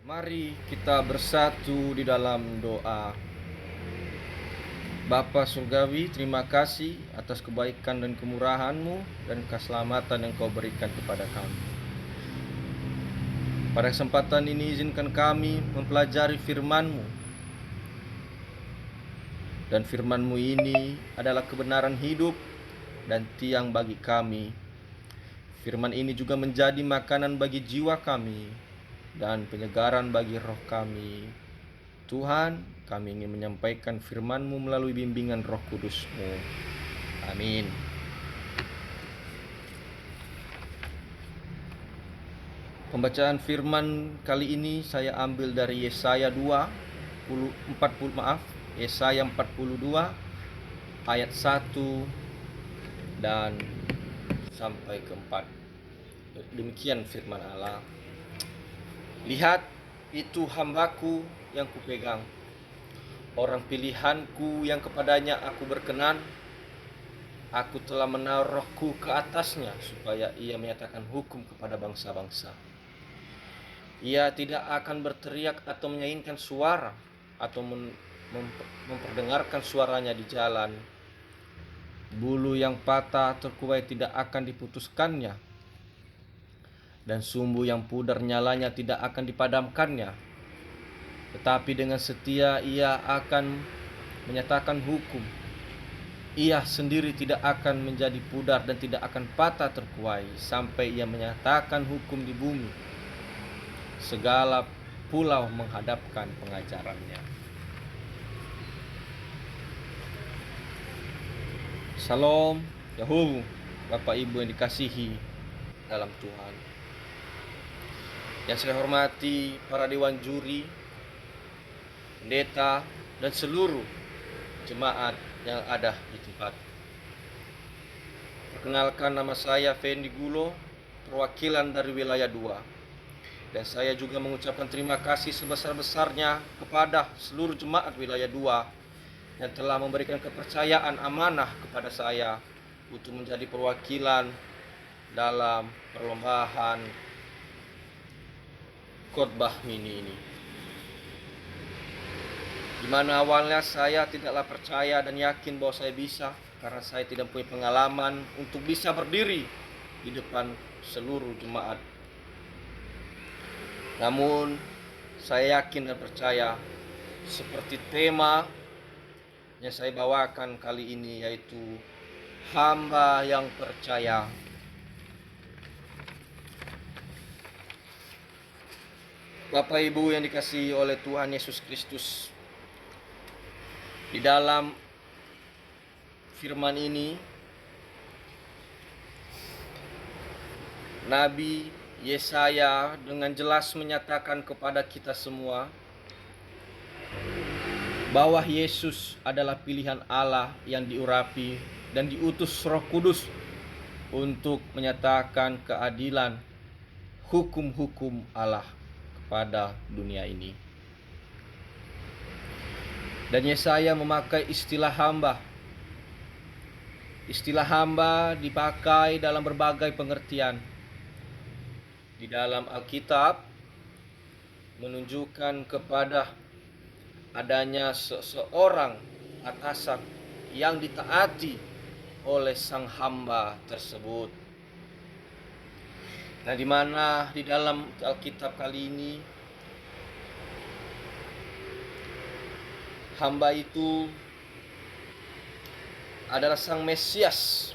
Mari kita bersatu di dalam doa. Bapa Surgawi, terima kasih atas kebaikan dan kemurahan-Mu dan keselamatan yang Kau berikan kepada kami. Pada kesempatan ini izinkan kami mempelajari firman-Mu. Dan firman-Mu ini adalah kebenaran hidup dan tiang bagi kami. Firman ini juga menjadi makanan bagi jiwa kami dan penyegaran bagi roh kami. Tuhan, kami ingin menyampaikan firman-Mu melalui bimbingan Roh Kudus-Mu. Amin. Pembacaan firman kali ini saya ambil dari Yesaya 42 ayat 1 dan sampai ke 4. Demikian firman Allah. Lihat, itu hambaku yang kupegang, orang pilihanku yang kepadanya aku berkenan. Aku telah menaruh rohku ke atasnya supaya ia menyatakan hukum kepada bangsa-bangsa. Ia tidak akan berteriak atau menyaingkan suara atau memperdengarkan suaranya di jalan. Bulu yang patah terkuai tidak akan diputuskannya, dan sumbu yang pudar nyalanya tidak akan dipadamkannya. Tetapi dengan setia ia akan menyatakan hukum. Ia sendiri tidak akan menjadi pudar dan tidak akan patah terkuai sampai ia menyatakan hukum di bumi. Segala pulau menghadapkan pengajarannya. Salam, Yahoo, Bapak Ibu yang dikasihi dalam Tuhan. Yang saya hormati para dewan juri, pendeta, dan seluruh jemaat yang ada di tempat. Perkenalkan, nama saya Fendi Gulo, perwakilan dari wilayah 2. Dan saya juga mengucapkan terima kasih sebesar-besarnya kepada seluruh jemaat wilayah 2 yang telah memberikan kepercayaan amanah kepada saya untuk menjadi perwakilan dalam perlombaan khotbah mini ini. Di mana awalnya saya tidaklah percaya dan yakin bahwa saya bisa, karena saya tidak punya pengalaman untuk bisa berdiri di depan seluruh jemaat. Namun saya yakin dan percaya seperti tema yang saya bawakan kali ini, yaitu hamba yang percaya. Bapak Ibu yang dikasihi oleh Tuhan Yesus Kristus, di dalam firman ini Nabi Yesaya dengan jelas menyatakan kepada kita semua bahwa Yesus adalah pilihan Allah yang diurapi dan diutus Roh Kudus untuk menyatakan keadilan hukum-hukum Allah kepada dunia ini. Dan Yesaya memakai istilah hamba. Istilah hamba dipakai dalam berbagai pengertian. Di dalam Alkitab menunjukkan kepada adanya seseorang atasan yang ditaati oleh sang hamba tersebut. Nah, di mana di dalam Alkitab kali ini hamba itu adalah sang Mesias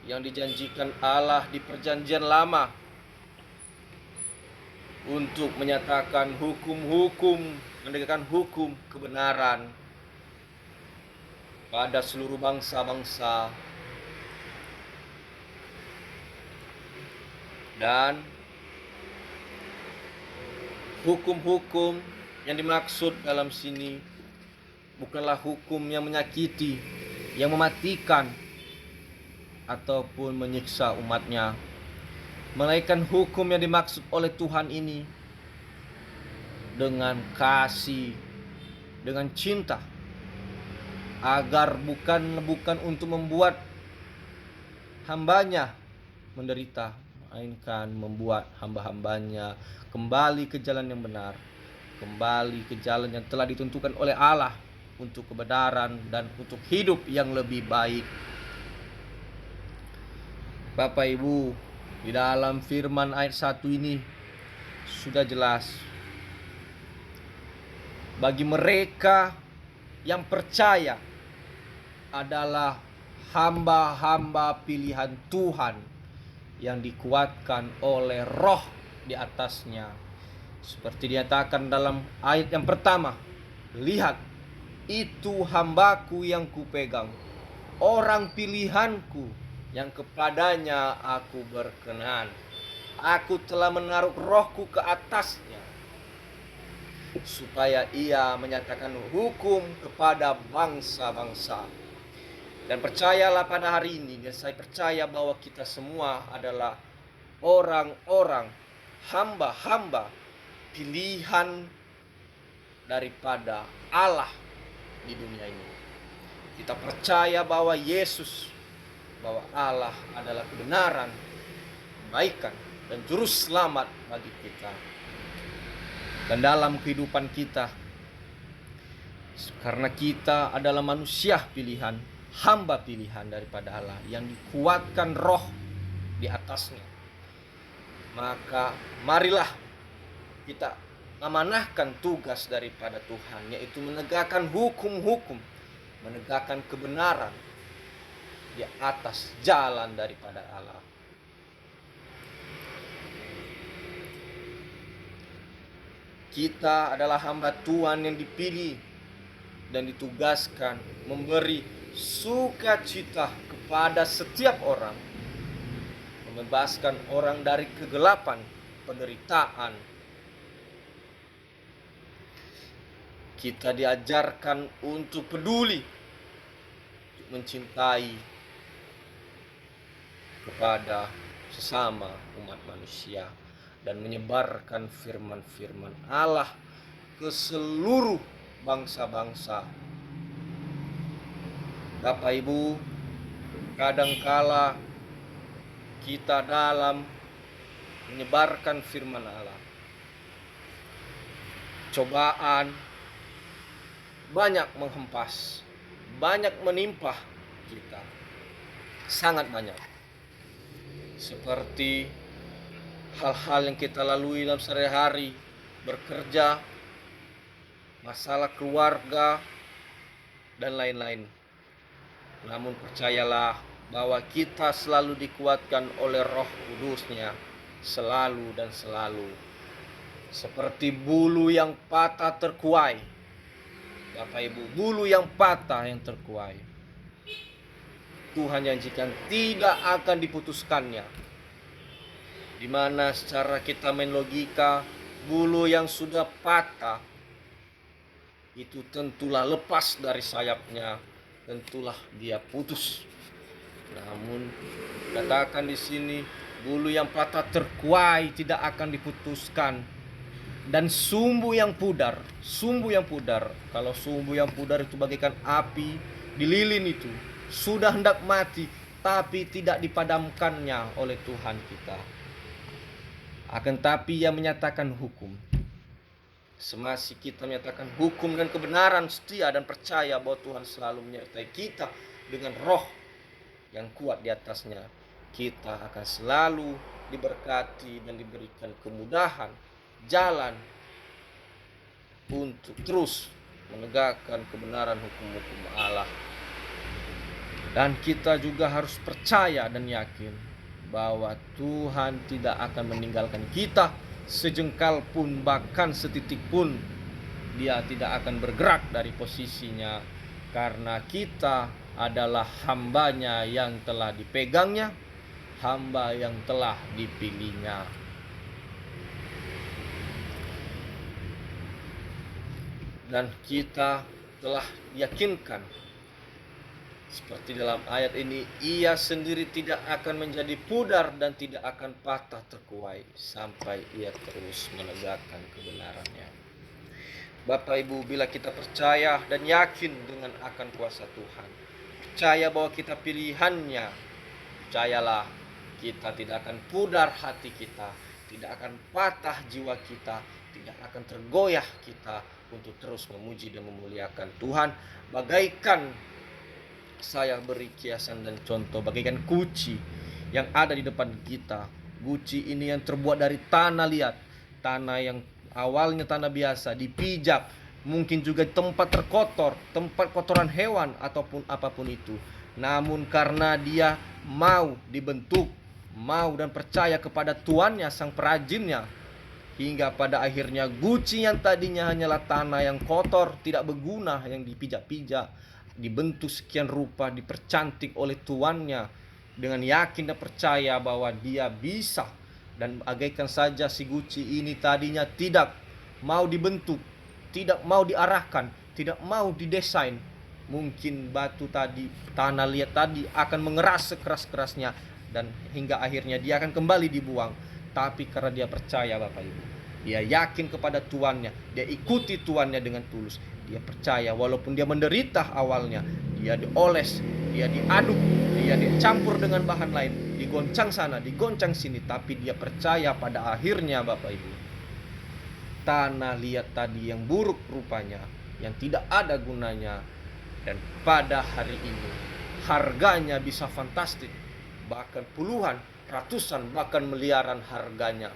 yang dijanjikan Allah di perjanjian lama untuk menyatakan hukum-hukum, menegakkan hukum kebenaran pada seluruh bangsa-bangsa. Dan hukum-hukum yang dimaksud dalam sini bukanlah hukum yang menyakiti, yang mematikan, ataupun menyiksa umatnya. Melainkan hukum yang dimaksud oleh Tuhan ini dengan kasih, dengan cinta, agar bukan untuk membuat hambanya menderita, melainkan membuat hamba-hambanya kembali ke jalan yang benar, kembali ke jalan yang telah ditentukan oleh Allah untuk kebenaran dan untuk hidup yang lebih baik. Bapak Ibu, di dalam firman ayat 1 ini sudah jelas bagi mereka yang percaya adalah hamba-hamba pilihan Tuhan yang dikuatkan oleh Roh di atasnya. Seperti dinyatakan dalam ayat yang pertama, lihat, itu hambaku yang kupegang, orang pilihanku yang kepadanya aku berkenan. Aku telah menaruh rohku ke atasnya, supaya ia menyatakan hukum kepada bangsa-bangsa. Dan percayalah pada hari ini, dan saya percaya bahwa kita semua adalah orang-orang hamba-hamba pilihan daripada Allah di dunia ini. Kita percaya bahwa Yesus, bahwa Allah adalah kebenaran, kebaikan, dan juru selamat bagi kita. Dan dalam kehidupan kita, karena kita adalah manusia pilihan, hamba pilihan daripada Allah yang dikuatkan Roh di atasnya, maka marilah kita amanahkan tugas daripada Tuhan, yaitu menegakkan hukum-hukum, menegakkan kebenaran di atas jalan daripada Allah. Kita adalah hamba Tuhan yang dipilih dan ditugaskan memberi sukacita kepada setiap orang, membebaskan orang dari kegelapan, penderitaan. Kita diajarkan untuk peduli, untuk mencintai kepada sesama umat manusia, dan menyebarkan firman-firman Allah ke seluruh bangsa-bangsa. Bapak Ibu, kadangkala kita dalam menyebarkan firman Allah, cobaan banyak menghempas, banyak menimpa kita, sangat banyak. Seperti hal-hal yang kita lalui dalam sehari-hari, bekerja, masalah keluarga, dan lain-lain. Namun percayalah bahwa kita selalu dikuatkan oleh Roh Kudus-Nya, selalu dan selalu. Seperti bulu yang patah terkuai, Bapak Ibu, bulu yang patah yang terkuai, Tuhan janjikan tidak akan diputuskannya. Di mana secara kita main logika, bulu yang sudah patah itu tentulah lepas dari sayapnya, tentulah dia putus. Namun katakan di sini, bulu yang patah terkuai tidak akan diputuskan. Dan sumbu yang pudar, kalau sumbu yang pudar itu bagaikan api di lilin itu, sudah hendak mati, tapi tidak dipadamkannya oleh Tuhan kita. Akan tapi yang menyatakan hukum, semasa kita menyatakan hukum dan kebenaran, setia dan percaya bahwa Tuhan selalu menyertai kita dengan Roh yang kuat di atasnya, kita akan selalu diberkati dan diberikan kemudahan jalan untuk terus menegakkan kebenaran hukum-hukum Allah. Dan kita juga harus percaya dan yakin bahwa Tuhan tidak akan meninggalkan kita sejengkal pun, bahkan setitik pun Dia tidak akan bergerak dari posisinya, karena kita adalah hambanya yang telah dipegangnya, hamba yang telah dipilihnya. Dan kita telah yakinkan, seperti dalam ayat ini, ia sendiri tidak akan menjadi pudar dan tidak akan patah terkuai sampai ia terus menegakkan kebenarannya. Bapak Ibu, bila kita percaya dan yakin dengan akan kuasa Tuhan, percaya bahwa kita pilihannya, percayalah Kita tidak akan pudar hati kita, tidak akan patah jiwa kita, tidak akan tergoyah kita untuk terus memuji dan memuliakan Tuhan. Bagaikan saya beri kiasan dan contoh, bagaikan guci yang ada di depan kita. Guci ini yang terbuat dari tanah liat, tanah yang awalnya tanah biasa, dipijak, mungkin juga tempat terkotor, tempat kotoran hewan ataupun apapun itu. Namun karena dia mau dibentuk, mau dan percaya kepada tuannya, sang perajinnya, hingga pada akhirnya guci yang tadinya hanyalah tanah yang kotor, tidak berguna, yang dipijak-pijak, dibentuk sekian rupa, dipercantik oleh tuannya dengan yakin dan percaya bahwa dia bisa. Dan bagaikan saja si guci ini tadinya tidak mau dibentuk, tidak mau diarahkan, tidak mau didesain. Mungkin batu tadi, tanah liat tadi akan mengeras sekeras-kerasnya dan hingga akhirnya dia akan kembali dibuang. Tapi karena dia percaya Bapak Ibu, dia yakin kepada tuannya, dia ikuti tuannya dengan tulus. Dia percaya walaupun dia menderita awalnya, dia dioles, dia diaduk, dia dicampur dengan bahan lain, digoncang sana, digoncang sini, tapi dia percaya pada akhirnya Bapak Ibu, tanah liat tadi yang buruk rupanya, yang tidak ada gunanya, dan pada hari ini harganya bisa fantastis, bahkan puluhan, ratusan, bahkan miliaran harganya.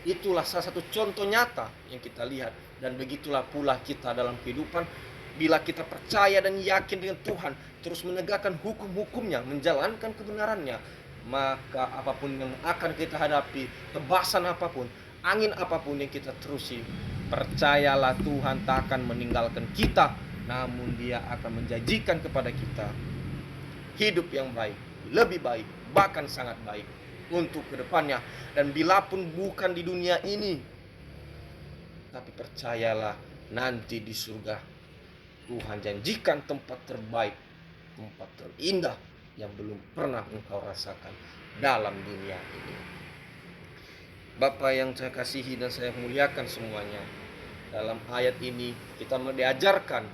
Itulah salah satu contoh nyata yang kita lihat. Dan begitulah pula kita dalam kehidupan. Bila kita percaya dan yakin dengan Tuhan, terus menegakkan hukum-hukumnya, menjalankan kebenarannya, maka apapun yang akan kita hadapi, tebasan apapun, angin apapun yang kita terusi, percayalah Tuhan tak akan meninggalkan kita, namun Dia akan menjanjikan kepada kita hidup yang baik, lebih baik, bahkan sangat baik untuk kedepannya. Dan bila pun bukan di dunia ini, tapi percayalah nanti di surga Tuhan janjikan tempat terbaik, tempat terindah yang belum pernah engkau rasakan dalam dunia ini. Bapak yang saya kasihi dan saya muliakan semuanya, dalam ayat ini kita diajarkan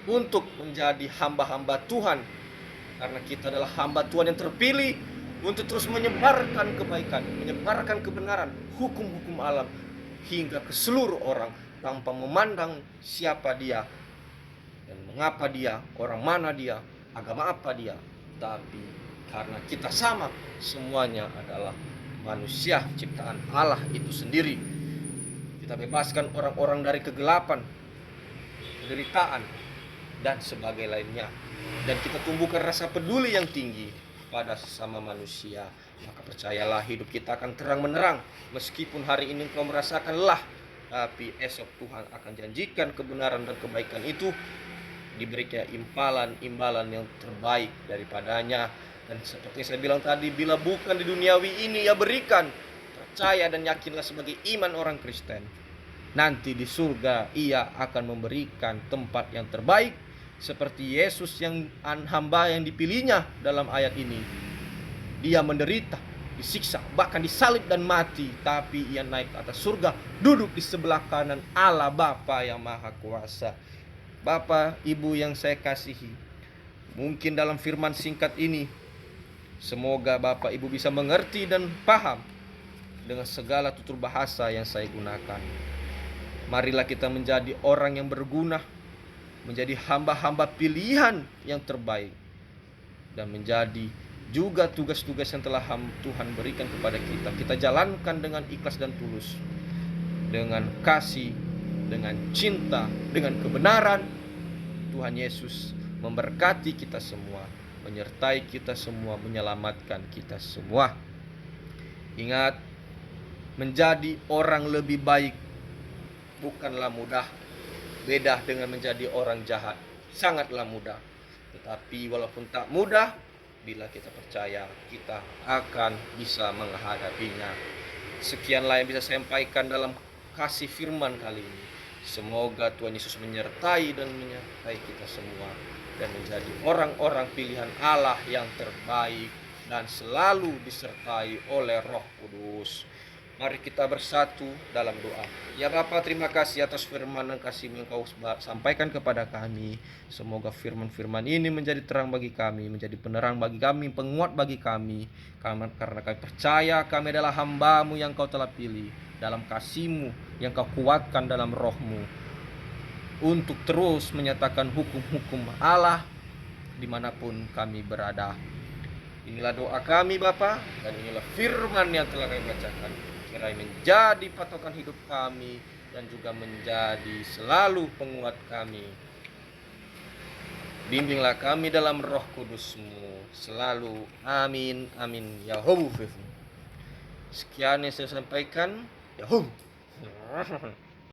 untuk menjadi hamba-hamba Tuhan, karena kita adalah hamba Tuhan yang terpilih untuk terus menyebarkan kebaikan, menyebarkan kebenaran, hukum-hukum alam hingga ke seluruh orang tanpa memandang siapa dia dan mengapa dia, orang mana dia, agama apa dia. Tapi karena kita sama, semuanya adalah manusia ciptaan Allah itu sendiri. Kita bebaskan orang-orang dari kegelapan, penderitaan, dan sebagainya lainnya. Dan kita tumbuhkan rasa peduli yang tinggi pada sesama manusia. Maka percayalah hidup kita akan terang menerang. Meskipun hari ini engkau merasakan lelah, tapi esok Tuhan akan janjikan kebenaran dan kebaikan itu, diberikan imbalan yang terbaik daripadanya. Dan seperti saya bilang tadi, bila bukan di duniawi ini ia berikan, percaya dan yakinlah sebagai iman orang Kristen, nanti di surga ia akan memberikan tempat yang terbaik, seperti Yesus yang hamba yang dipilihnya dalam ayat ini. Dia menderita, disiksa, bahkan disalib dan mati, tapi ia naik ke atas surga, duduk di sebelah kanan Allah Bapa yang Maha Kuasa. Bapak, Ibu yang saya kasihi, mungkin dalam firman singkat ini, semoga Bapak Ibu bisa mengerti dan paham dengan segala tutur bahasa yang saya gunakan. Marilah kita menjadi orang yang berguna, menjadi hamba-hamba pilihan yang terbaik, dan menjadi juga tugas-tugas yang telah Tuhan berikan kepada kita. Kita jalankan dengan ikhlas dan tulus, dengan kasih, dengan cinta, dengan kebenaran. Tuhan Yesus memberkati kita semua, menyertai kita semua, menyelamatkan kita semua. Ingat, menjadi orang lebih baik bukanlah mudah. Beda dengan menjadi orang jahat, sangatlah mudah. Tetapi walaupun tak mudah, bila kita percaya, kita akan bisa menghadapinya. Sekianlah yang bisa saya sampaikan dalam kasih firman kali ini. Semoga Tuhan Yesus menyertai dan menyertai kita semua, dan menjadi orang-orang pilihan Allah yang terbaik dan selalu disertai oleh Roh Kudus. Mari kita bersatu dalam doa. Ya Bapa, terima kasih atas firman dan kasih yang Kau sampaikan kepada kami. Semoga firman-firman ini menjadi terang bagi kami, menjadi penerang bagi kami, penguat bagi kami. Karena kami percaya kami adalah hamba-Mu yang Kau telah pilih dalam kasih-Mu yang Kau kuatkan dalam roh-Mu untuk terus menyatakan hukum-hukum Allah dimanapun kami berada. Inilah doa kami Bapa, dan inilah firman yang telah kami bacakan. Kiranya menjadi patokan hidup kami dan juga menjadi selalu penguat kami. Bimbinglah kami dalam roh kudus-Mu selalu. Amin, amin. Yahoo. Sekian yang saya sampaikan. Yahoo.